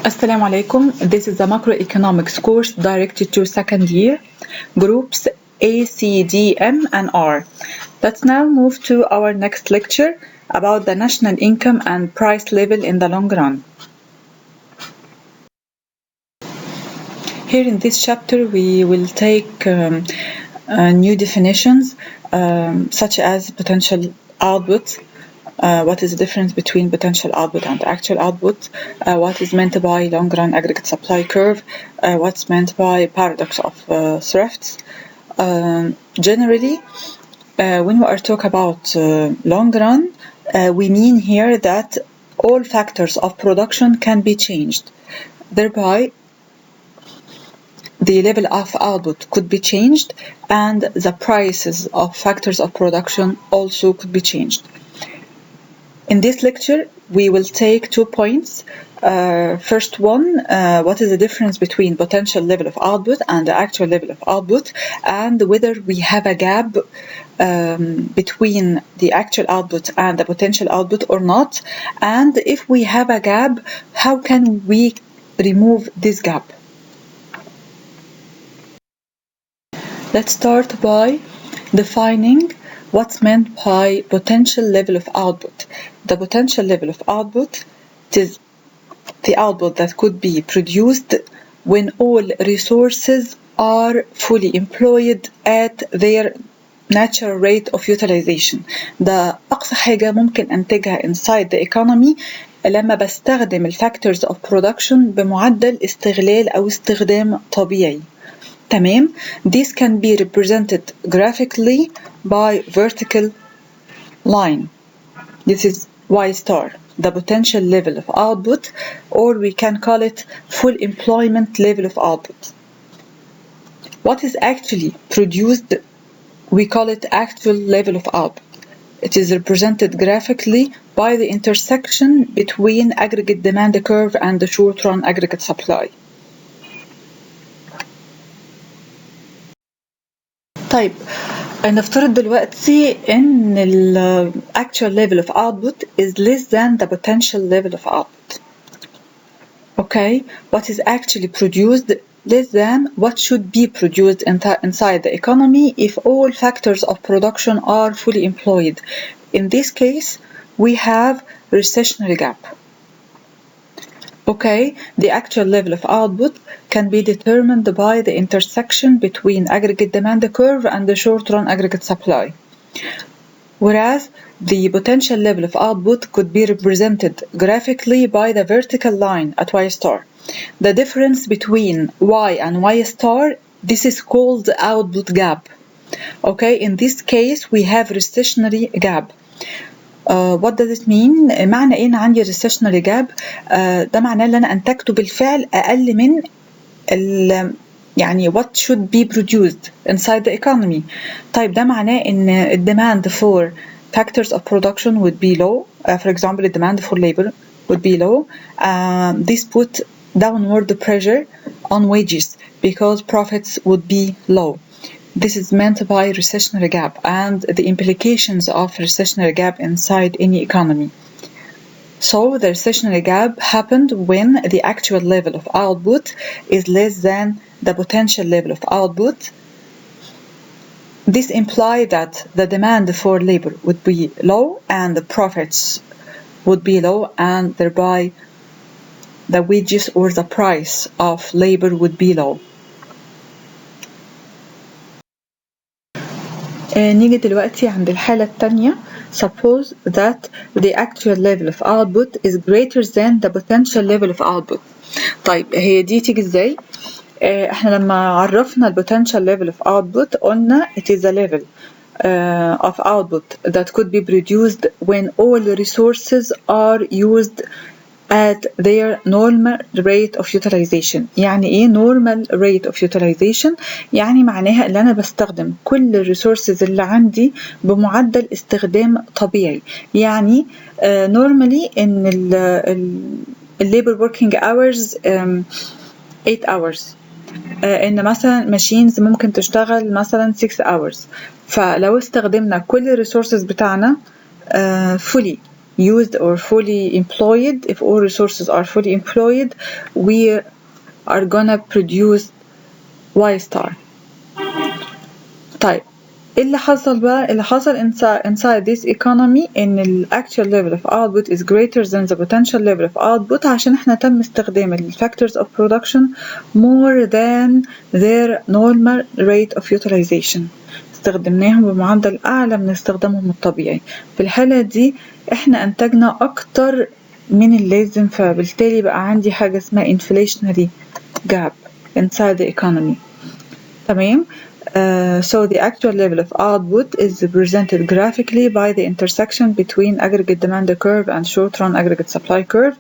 Assalamu alaikum. This is the macroeconomics course directed to second year, groups A, C, D, M, and R. Let's now move to our next lecture about the national income and price level in the long run. Here in this chapter, we will take new definitions such as potential output. What is the difference between potential output and actual output? What is meant by long-run aggregate supply curve? What's meant by paradox of thrifts? Generally, when we are talking about long run, we mean here that all factors of production can be changed. Thereby, the level of output could be changed and the prices of factors of production also could be changed. In this lecture, we will take 2 points. First one, what is the difference between potential level of output and the actual level of output, and whether we have a gap between the actual output and the potential output or not, and if we have a gap, how can we remove this gap? Let's start by defining what's meant by potential level of output. The potential level of output is the output that could be produced when all resources are fully employed at their natural rate of utilization. ده أقصى حاجة ممكن أنتجها inside the economy لما بستخدم factors of production بمعدل استغلال أو استخدام طبيعي. تمام. This can be represented graphically by vertical line. This is Y star, the potential level of output, or we can call it full employment level of output. What is actually produced, we call it actual level of output. It is represented graphically by the intersection between aggregate demand curve and the short-run aggregate supply. طيب نفترض دلوقتي ان ال actual level of output is less than the potential level of output. Okay, what is actually produced less than what should be produced inside the economy if all factors of production are fully employed. In this case, we have recessionary gap. Okay, the actual level of output can be determined by the intersection between aggregate demand curve and the short-run aggregate supply. Whereas the potential level of output could be represented graphically by the vertical line at Y star. The difference between Y and Y star, this is called the output gap. Okay, in this case we have recessionary gap. What does it mean؟ معنى إيه إن عندي recessionary gap؟ ده معناه إن أنا أنتجته بالفعل أقل من يعني what should be produced inside the economy. طيب ده معناه إن demand for factors of production would be low. For example, the demand for labor would be low. This put downward pressure on wages because profits would be low. This is meant by recessionary gap and the implications of recessionary gap inside any economy. So the recessionary gap happened when the actual level of output is less than the potential level of output. This implies that the demand for labor would be low and the profits would be low, and thereby the wages or the price of labor would be low. نيجي دلوقتي عند الحالة التانية. Suppose that the actual level of output is greater than the potential level of output. طيب هي دي تيجي ازاي؟ احنا لما عرفنا potential level of output قلنا it is a level of output that could be produced when all resources are used at their normal rate of utilization. يعني ايه normal rate of utilization؟ يعني معناها ان انا بستخدم كل الريسورسز اللي عندي بمعدل استخدام طبيعي. يعني normally ان ال labor working hours 8 hours. ان مثلا machines ممكن تشتغل مثلا 6 hours. فلو استخدمنا كل الريسورسز بتاعنا fully used or fully employed, if all resources are fully employed, we are gonna produce Y star. طيب ايه اللي حصل بقى؟ اللي حصل inside this economy ان ال actual level of output is greater than the potential level of output عشان احنا تم استخدام ال factors of production more than their normal rate of utilization. استخدمناهم بمعدل أعلى من استخدامهم الطبيعي. في الحالة دي احنا أنتجنا أكتر من اللازم، فبالتالي بقى عندي حاجة اسمها inflationary gap inside the economy. تمام؟ So the actual level of output is represented graphically by the intersection between aggregate demand curve and short-run aggregate supply curve.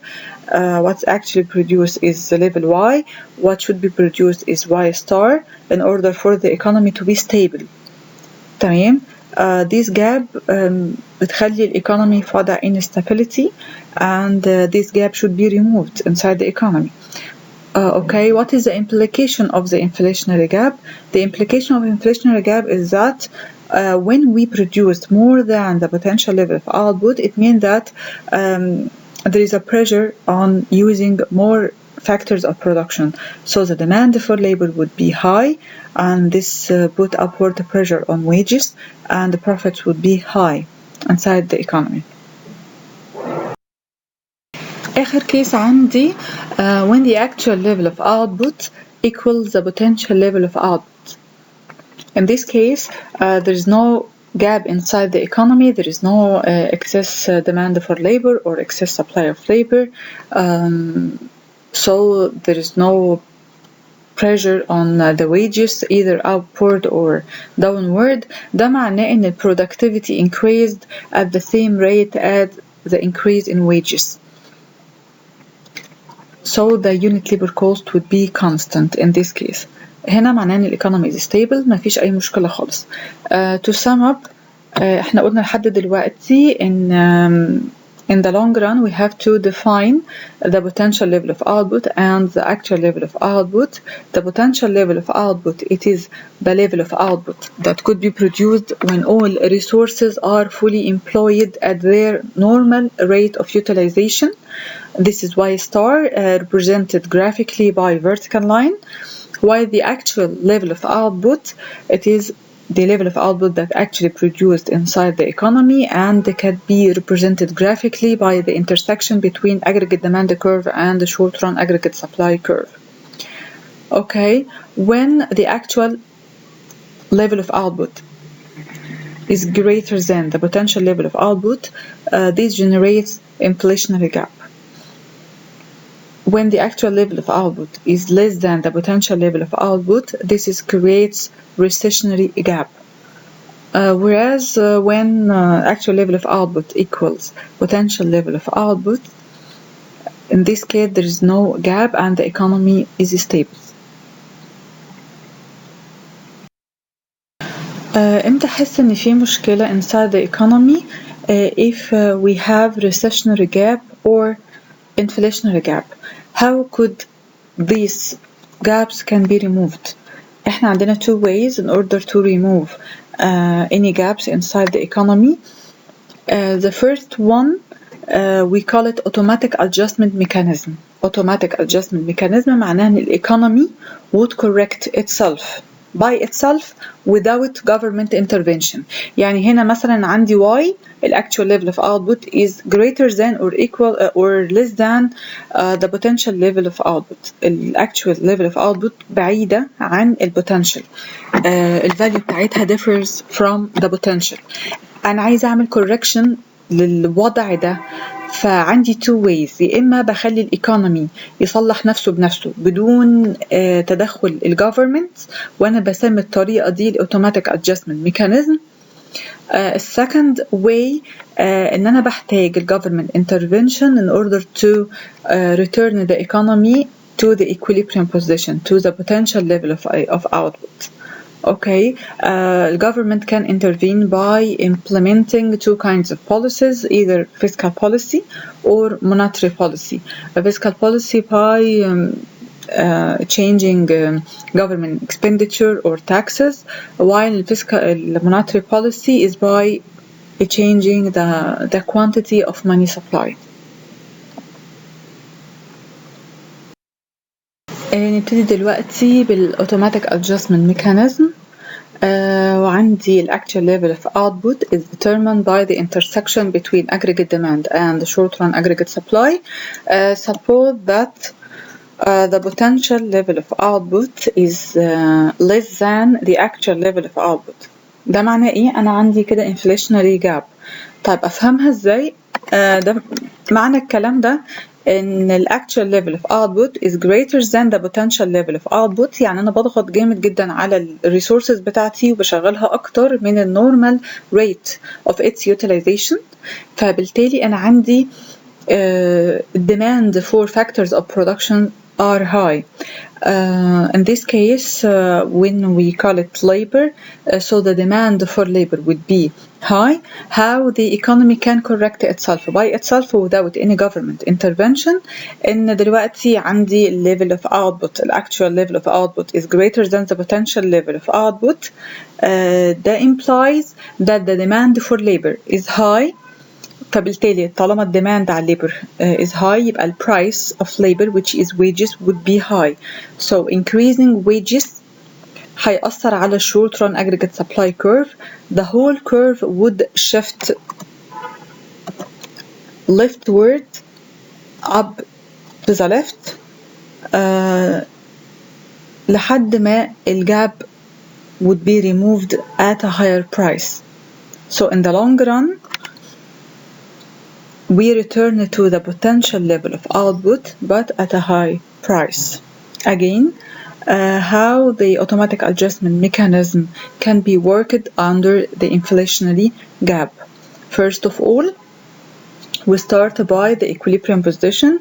What's actually produced is the level Y. What should be produced is Y star in order for the economy to be stable. تمام. This gap بتخلي الإيكونومي في وضع instability and this gap should be removed inside the economy. Okay, what is the implication of the inflationary gap? The implication of inflationary gap is that when we produce more than the potential level of output, it means that there is a pressure on using more factors of production. So the demand for labor would be high, and this put upward pressure on wages, and the profits would be high inside the economy. آخر case عندي when the actual level of output equals the potential level of output. In this case, there is no gap inside the economy, there is no excess demand for labor or excess supply of labor, so there is no pressure on the wages either upward or downward. ده معناه إن productivity increased at the same rate as the increase in wages. So the unit labor cost would be constant in this case. هنا معناه ان الايكونومي is stable، مفيش اي مشكلة خالص. To sum up احنا قلنا لحد دلوقتي ان in the long run we have to define the potential level of output and the actual level of output. The potential level of output, it is the level of output that could be produced when all resources are fully employed at their normal rate of utilization. This is Y star represented graphically by vertical line, while the actual level of output, it is the level of output that actually produced inside the economy, and it can be represented graphically by the intersection between aggregate demand curve and the short-run aggregate supply curve. Okay, when the actual level of output is greater than the potential level of output, this generates inflationary gap. When the actual level of output is less than the potential level of output, this creates recessionary gap. Whereas when actual level of output equals potential level of output, in this case there is no gap and the economy is stable. امتى أحس إن في مشكلة inside the economy if we have recessionary gap or inflationary gap. How could these gaps can be removed? احنا عندنا two ways in order to remove any gaps inside the economy. The first one we call it automatic adjustment mechanism. Automatic adjustment mechanism معناه ان economy would correct itself by itself without government intervention. يعني هنا مثلا عندي Y the actual level of output is greater than or equal or less than the potential level of output. The actual level of output بعيدة عن ال potential. الvalue بتاعتها differs from the potential. أنا عايزة أعمل correction للوضع ده، فعندي two ways. يا إما بخلي الإيكونومي يصلح نفسه بنفسه بدون تدخل الجوفرمنت، وأنا بسمي الطريقة دي الأوتوماتيك adjustment mechanism. السكند way إن أنا بحتاج الجوفرمنت intervention in order to return the economy to the equilibrium position, to the potential level of output. Okay, the government can intervene by implementing two kinds of policies, either fiscal policy or monetary policy. A fiscal policy by changing government expenditure or taxes, while monetary policy is by changing the quantity of money supply. نبتدي دلوقتي بالautomatic adjustment mechanism. وعندي ال actual level of output is determined by the intersection between aggregate demand and the short run aggregate supply. Suppose that the potential level of output is less than the actual level of output. ده معناه ايه؟ انا عندي كده inflationary gap. طيب افهمها ازاي؟ ده معنى الكلام ده ان ال actual level of output is greater than the potential level of output. يعني انا بضغط جامد جدا على ال resources بتاعتي وبشغلها اكتر من ال normal rate of its utilization. فبالتالي انا عندي demand for factors of production are high. In this case, when we call it labor, so the demand for labor would be high. How the economy can correct itself by itself without any government intervention. إن دلوقتي عندي level of output, the actual level of output is greater than the potential level of output. That implies that the demand for labor is high. فبالتالي طالما الديماند على labor is high يبقى ال price of labor which is wages would be high. So increasing wages هيأثر على short run aggregate supply curve. The whole curve would shift leftward up to the left لحد ما الجاب would be removed at a higher price. So in the long run we return to the potential level of output but at a high price. Again, how the automatic adjustment mechanism can be worked under the inflationary gap. First of all, we start by the equilibrium position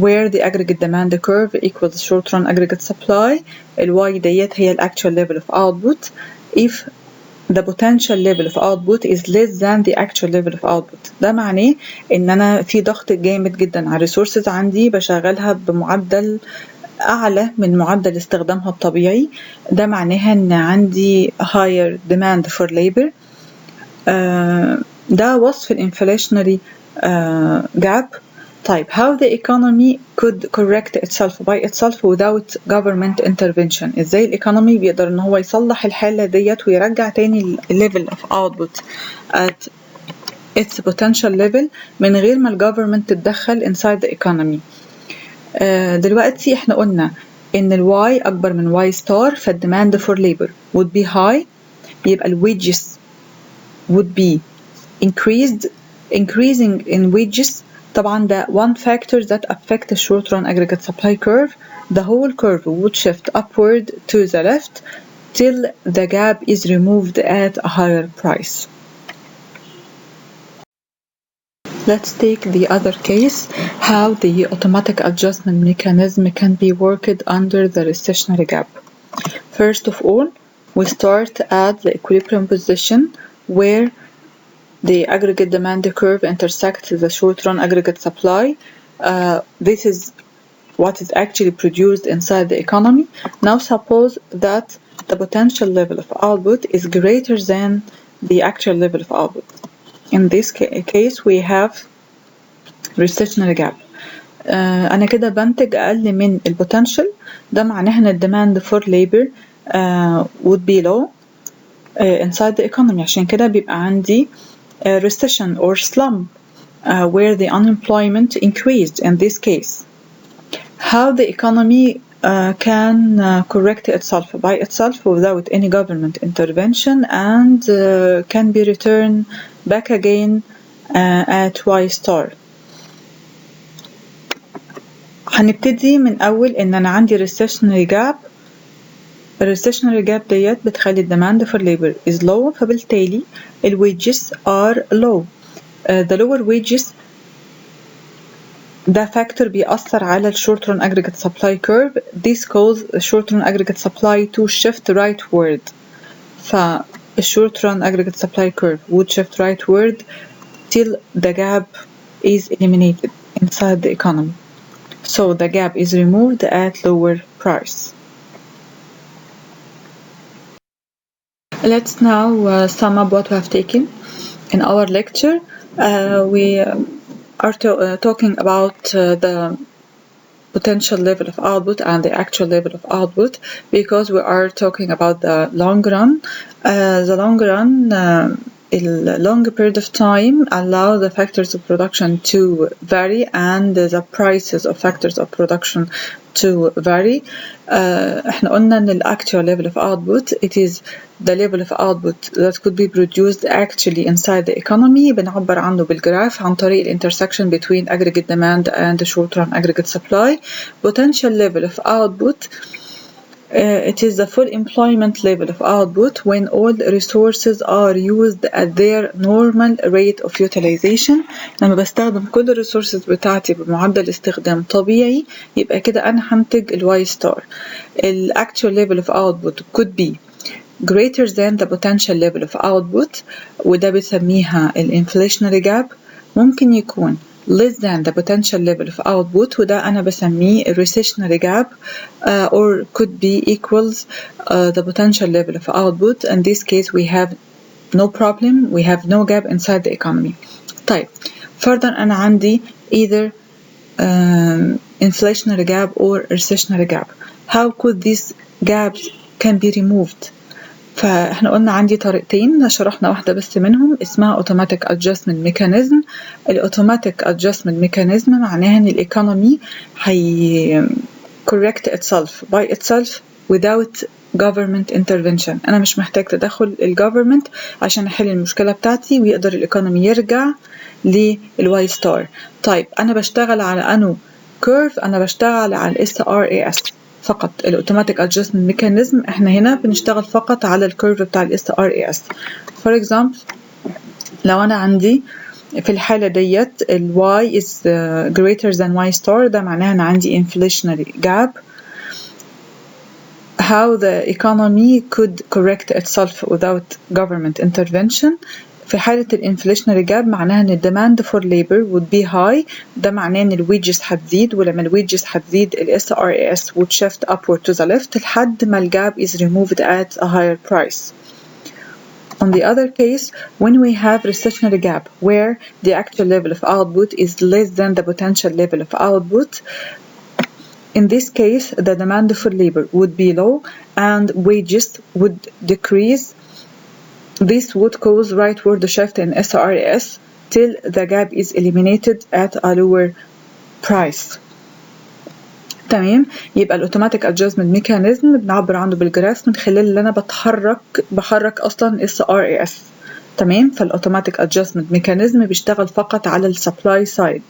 where the aggregate demand curve equals short run aggregate supply. ال y ديت هي ال actual level of output. If the potential level of output is less than the actual level of output. ده معناه ان انا في ضغط جامد جدا على الريسورسز عندي بشغلها بمعدل اعلى من معدل استخدامها الطبيعي. ده معناها ان عندي higher demand for labor. ده وصف الانفليشنري gap. طيب how the economy could correct itself by itself without government intervention. ازاي الايكونومي بيقدر ان هو يصلح الحالة ديت ويرجع تاني level of output at its potential level من غير ما الجوفرمنت تتدخل inside the economy. دلوقتي احنا قلنا ان ال Y اكبر من Y star فالديماند for labor would be high يبقى ال wages would be increasing in wages. طبعا ده one factor that affect the short run aggregate supply curve. The whole curve would shift upward to the left till the gap is removed at a higher price. Let's take the other case, how the automatic adjustment mechanism can be worked under the recessionary gap. First of all, we start at the equilibrium position where the aggregate demand curve intersects the short run aggregate supply. This is what is actually produced inside the economy. Now suppose that the potential level of output is greater than the actual level of output. In this case we have recessionary gap. أنا كده بنتج أقل من البوتنشال. ده معناه إن الديماند for labor would be low inside the economy. عشان كده بيبقى عندي recession or slump where the unemployment increased in this case. How the economy can correct itself by itself without any government intervention and can be returned back again at Y star. هنبتدي من أول إن أنا عندي recessionary gap. الrecessionary gap ديت بتخلي demand for labor is low فبالتالي ال wages are low. The lower wages ده factor بيأثر على ال short run aggregate supply curve. This causes the short run aggregate supply to shift rightward. فال short run aggregate supply curve would shift rightward till the gap is eliminated inside the economy. So the gap is removed at lower price. Let's now sum up what we have taken. In our lecture, we are talking about the potential level of output and the actual level of output, because we are talking about the long run. The long run, a long period of time allow the factors of production to vary and the prices of factors of production to vary. احنا قلنا ان the actual level of output, it is the level of output that could be produced actually inside the economy. بنعبر عنه بالجراف عن طريق the intersection between aggregate demand and the short run aggregate supply. Potential level of output, it is the full employment level of output when all resources are used at their normal rate of utilization. لما بستخدم كل الريسورسز بتاعتي بمعدل استخدام طبيعي، يبقى كده أنا هنتج الواي ستار. ال actual level of output could be greater than the potential level of output، وده بنسميها ال inflationary gap. ممكن يكون less than the potential level of output، وده أنا بسميه recessionary gap, or could be equals the potential level of output. In this case we have no problem, we have no gap inside the economy. طيب further أنا عندي either inflationary gap or recessionary gap. How could these gaps can be removed؟ فاحنا قلنا عندي طريقتين، شرحنا واحدة بس منهم اسمها automatic adjustment mechanism. automatic adjustment mechanism معناها ان الايكونومي هي correct itself by itself without government intervention. انا مش محتاج تدخل الجوفرمنت عشان احل المشكلة بتاعتي ويقدر الايكونومي يرجع للواي ستار. طيب انا بشتغل على انو كيرف؟ انا بشتغل على SRAS فقط. الاوتوماتيك ادجستمنت ميكانيزم احنا هنا بنشتغل فقط على الكيرف بتاع الاس ار اي اس. فور اكزامبل لو انا عندي في الحاله ديت ال y is greater than y star، ده معناها ان عندي inflationary gap. How the economy could correct itself without government intervention؟ في حالة الانفليشنري جاب معناها ان الديماند فور ليبر would be high، ده معناه ان الويجز هتزيد، ولما الويجز هتزيد ال SRAS would shift upward to the left لحد ما الجاب is removed at a higher price. On the other case, when we have recessionary gap where the actual level of output is less than the potential level of output, in this case the demand for labor would be low and wages would decrease. This would cause rightward shift in SRAS till the gap is eliminated at a lower price. تمام، يبقى الاوتوماتيك ادجستمنت ميكانيزم بنعبر عنه بالجراف من خلال اللي انا بحرك اصلا SRAS. تمام، فالاوتوماتيك ادجستمنت ميكانيزم بيشتغل فقط على السبلاي سايد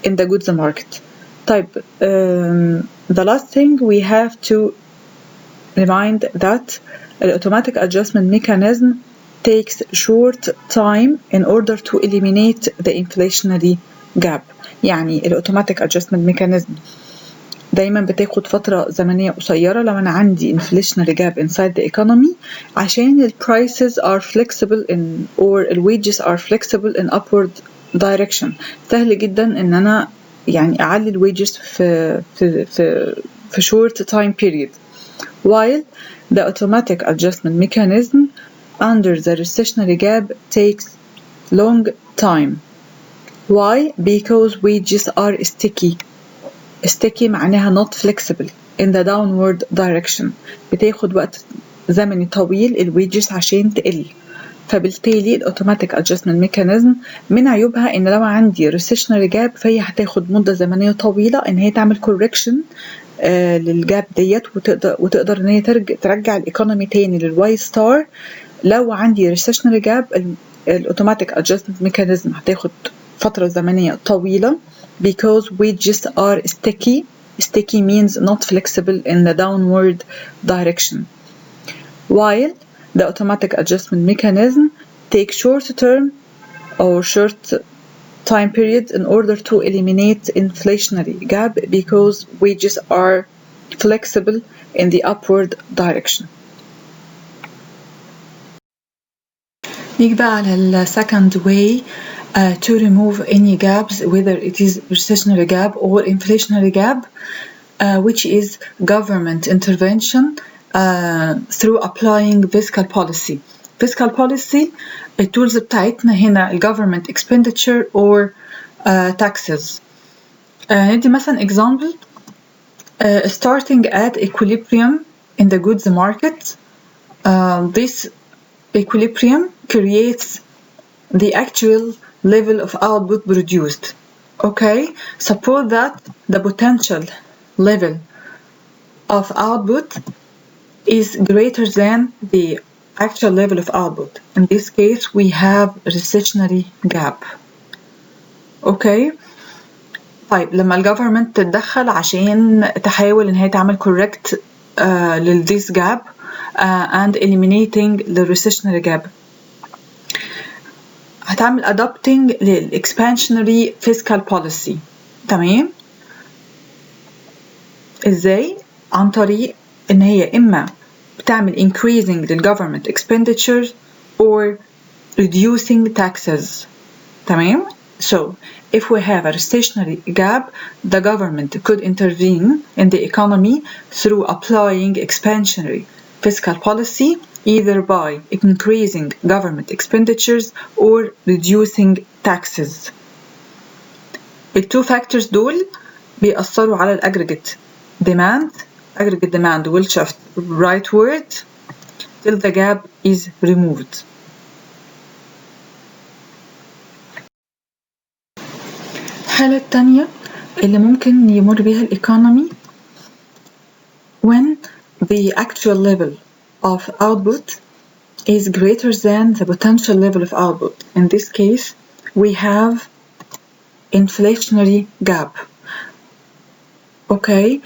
in the goods market. طيب the last thing we have to remind that the automatic adjustment mechanism takes short time in order to eliminate the inflationary gap. يعني ال automatic adjustment mechanism دايما بتاخد فترة زمنية قصيرة لو أنا عندي inflationary gap inside the economy، عشان ال prices are flexible in or ال wages are flexible in upward direction. سهل جدا إن أنا يعني أعلي ال wages في short time period. While the automatic adjustment mechanism under the recessionary gap takes long time. Why? Because wages are sticky. Sticky معناها not flexible in the downward direction. بتاخد وقت زمني طويل الويجز عشان تقل. فبالتالي الاوتوماتيك adjustment mechanism من عيوبها ان لو عندي recessionary gap فهي هتاخد مدة زمنية طويلة ان هي تعمل correction للجاب ديت وتقدر ان هي ترجع الايكونومي تاني للواي ستار. لو عندي recessionary gap الاوتوماتيك adjustment mechanism هتاخد فترة زمنية طويلة because wages are sticky. Sticky means not flexible in the downward direction. While the automatic adjustment mechanism takes short term or short time period in order to eliminate inflationary gap because wages are flexible in the upward direction. نيجي بقى على ال second way to remove any gaps, whether it is recessionary gap or inflationary gap, which is government intervention through applying fiscal policy. fiscal policy التولز بتاعتنا هنا ال government expenditure or taxes. ندي مثلا example starting at equilibrium in the goods market. This equilibrium creates the actual level of output produced. Okay, suppose that the potential level of output is greater than the actual level of output. In this case, we have recessionary gap. Okay. طيب لما ال government تتدخل عشان تحاول إن هي تعمل correct this gap and eliminating the recessionary gap. هتعمل adopting لل expansionary fiscal policy. تمام؟ إزاي؟ عن طريق إن هي إما بتعمل increasing لل government expenditures or reducing taxes. تمام؟ So, if we have a recessionary gap, the government could intervene in the economy through applying expansionary fiscal policy, either by increasing government expenditures or reducing taxes. The two factors دول بيأثروا على ال aggregate demand will shift rightward till the gap is removed. الحالة التانية اللي ممكن يمر بيها الإيكونومي when the actual level of output is greater than the potential level of output. In this case, we have inflationary gap. Okay,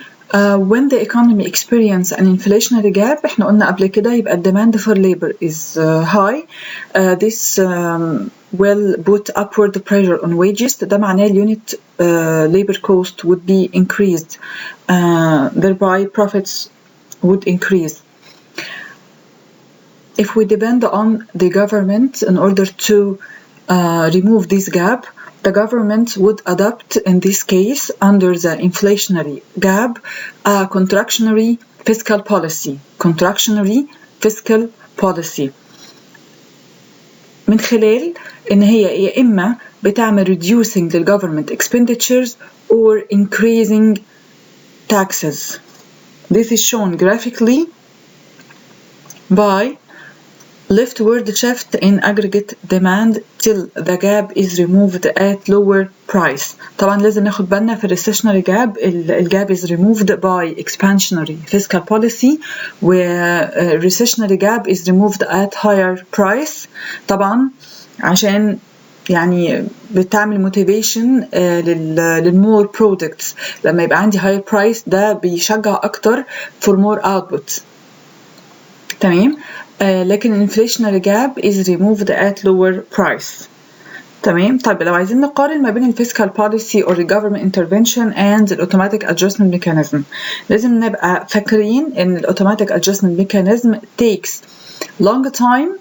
when the economy experience an inflationary gap احنا قلنا قبل كده يبقى demand for labor is high. This will put upward pressure on wages. ده معناه unit labor cost would be increased, thereby profits would increase. If we depend on the government in order to remove this gap, the government would adopt, in this case, under the inflationary gap, a contractionary fiscal policy. من خلال إن هي يا إما بتعمل reducing the government expenditures or increasing taxes. This is shown graphically by leftward shift in aggregate demand till the gap is removed at lower price. طبعا لازم ناخد بالنا في recessionary gap ال gap is removed by expansionary fiscal policy where recessionary gap is removed at higher price. طبعا عشان يعني بتعمل motivation للمور products. لما يبقى عندي higher price ده بيشجع أكتر for more output. تمام؟ لكن inflationary gap is removed at lower price. تمام. طيب لو عايزين نقارن ما بين ال fiscal policy or the government intervention and the automatic adjustment mechanism لازم نبقى فاكرين إن ال automatic adjustment mechanism takes long time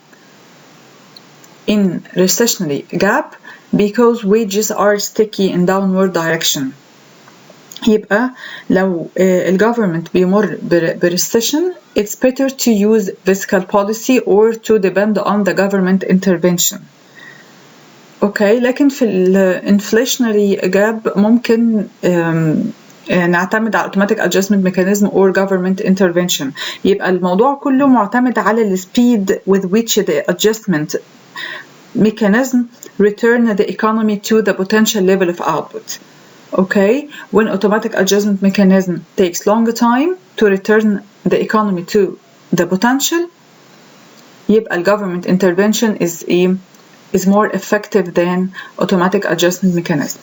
in recessionary gap because wages are sticky in downward direction. يبقى لو ال government بيمر recession, it's better to use fiscal policy or to depend on the government intervention. Okay, لكن في ال inflationary gap ممكن نعتمد على automatic adjustment mechanism or government intervention. يبقى الموضوع كله معتمد على ال speed with which the adjustment mechanism return the economy to the potential level of output. Okay, when automatic adjustment mechanism takes longer time to return the economy to the potential, يبقى government intervention is more effective than automatic adjustment mechanism.